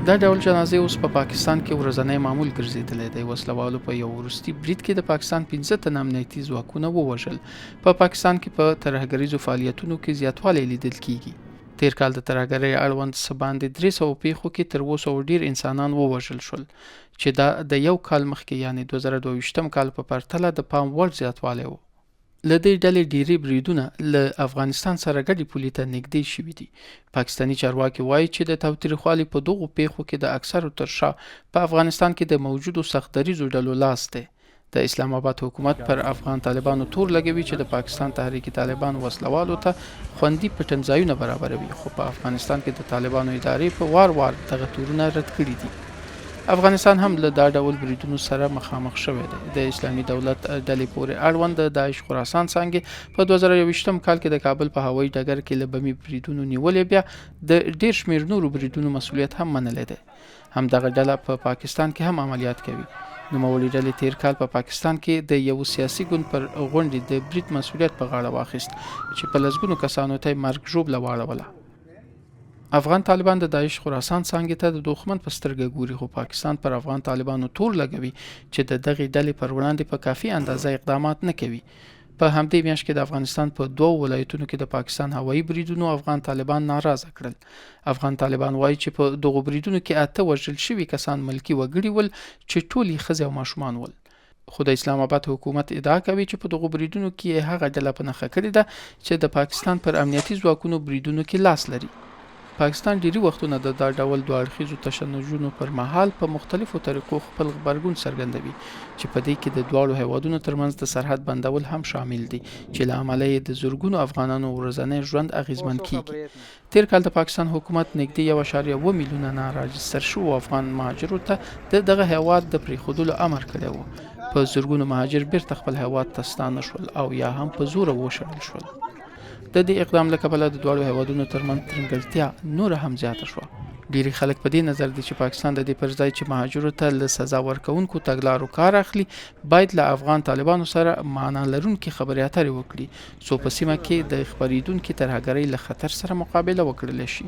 دا ډول جنازې اوس په پاکستان کې ورځنی معمول ګرځېدلی دی. وسلوالو په یو وروستي برید کې د پاکستان 15 تنه امنیتي ځواکونه ووژل. په پاکستان کې په ترهګریزو فعالیتونو کې زیاتوالی لیدل کیږي. تیر کال د ترهګرۍ اړوند څه باندې 300 پیښو کې تر اوسه ډیر انسانان ووژل شول، چې دا د یو کال مخکې یعنی 2022 کال په پرتله د پام وړ زیاتوالی و. له دې ډلې ډیری بریدونه له افغانستان سره ګډې پولې ته نږدې شوي دي. پاکستاني چارواکي وایي چې د تاوتریخوالي په دغو پیښو کې د اکثرو تر شا په افغانستان کې د موجودو سختدریزو ډلو لاس دی. د اسلام آباد حکومت پر افغان طالبانو تور لګوي چې د پاکستان تحریک طالبان وسلوالو ته خوندي پټنځایونه برابروي، خو په افغانستان کې د طالبانو ادارې په وار وار دغه تورونه رد کړي دي. افغانستان هم له دا ډول بریدونو سره مخامخ شوی دی. د اسلامي دولت ډلې پورې اړوند د داعش خراسان څانګې په 2021 کال کې د کابل په هوایي ډګر کې له بمي بریدونو نیولې، بیا د ډیر شمېر نورو بریدونو مسؤلیت هم منلی دی. همدغه ډله په پاکستان کې هم عملیات کوي. نوموړې ډلې تیر کال په پاکستان کې د یو سیاسي ګوند پر غونډې د برید مسؤلیت په غاړه واخیست چې په لسګونو کسانو ته مرګ ژوبله واړوله. افغان طالبان د داعش خراسان څانګې ته د دښمن په سترګه ګوري، خو پاکستان پر افغان طالبانو تور لګوي چې د دغې ډلې پر وړاندې په کافي اندازه اقدامات نه کوي. په همدې میاشت کې د افغانستان په 2 ولایتونو کې د پاکستان هوایي بریدونو افغان طالبان ناراضه کړل. افغان طالبان وایي چې په دغو بریدونو کې 8 وژل شوي کسان ملکي وګړي ول چې ټول یې ښځې او ماشومان ول. خو د اسلام آباد حکومت ادعا کوي چې په دغو بریدونو کې هغه ډله په نښه کړې ده چې د پاکستان پر امنیتي ځواکونو بریدونو کې لاس لري. پاکستان ډیری وختونه د دا ډول دوه اړخیزو تشنجونو پر مهال په مختلفو طریقو خپل غبرګون څرګندوي، چې په دې کې د دواړو هیوادونو ترمنځ د سرحد بندول هم شامل دي، چې له امله یې د زرګونو افغانانو ورځنی ژوند اغیزمن کیږي. تیر کال د پاکستان حکومت نږدې 1.1 میلیونه ناراجستر شوو افغان مهاجرو ته دغه هیواد د پریښودلو امر کړی و. په زرګونو مهاجر بیرته خپل هیواد ته ستانه شول او یا هم په زوره وشړل شول. د دې اقدام له کبله د دواړو هیوادونو ترمنځ ترنګلتیا نور هم زیاته شوه. ډیری خلک په دې نظر دي چې پاکستان د دې پر ځای چې مهاجرو ته له سزا ورکوونکو تګلارو کار اخلي، باید له افغان طالبانو سره معنا لرونکي خبرې اترې وکړي، څو په سیمه کې د خپرېدونکي ترهګرۍ له خطر سره مقابله وکړلی شي.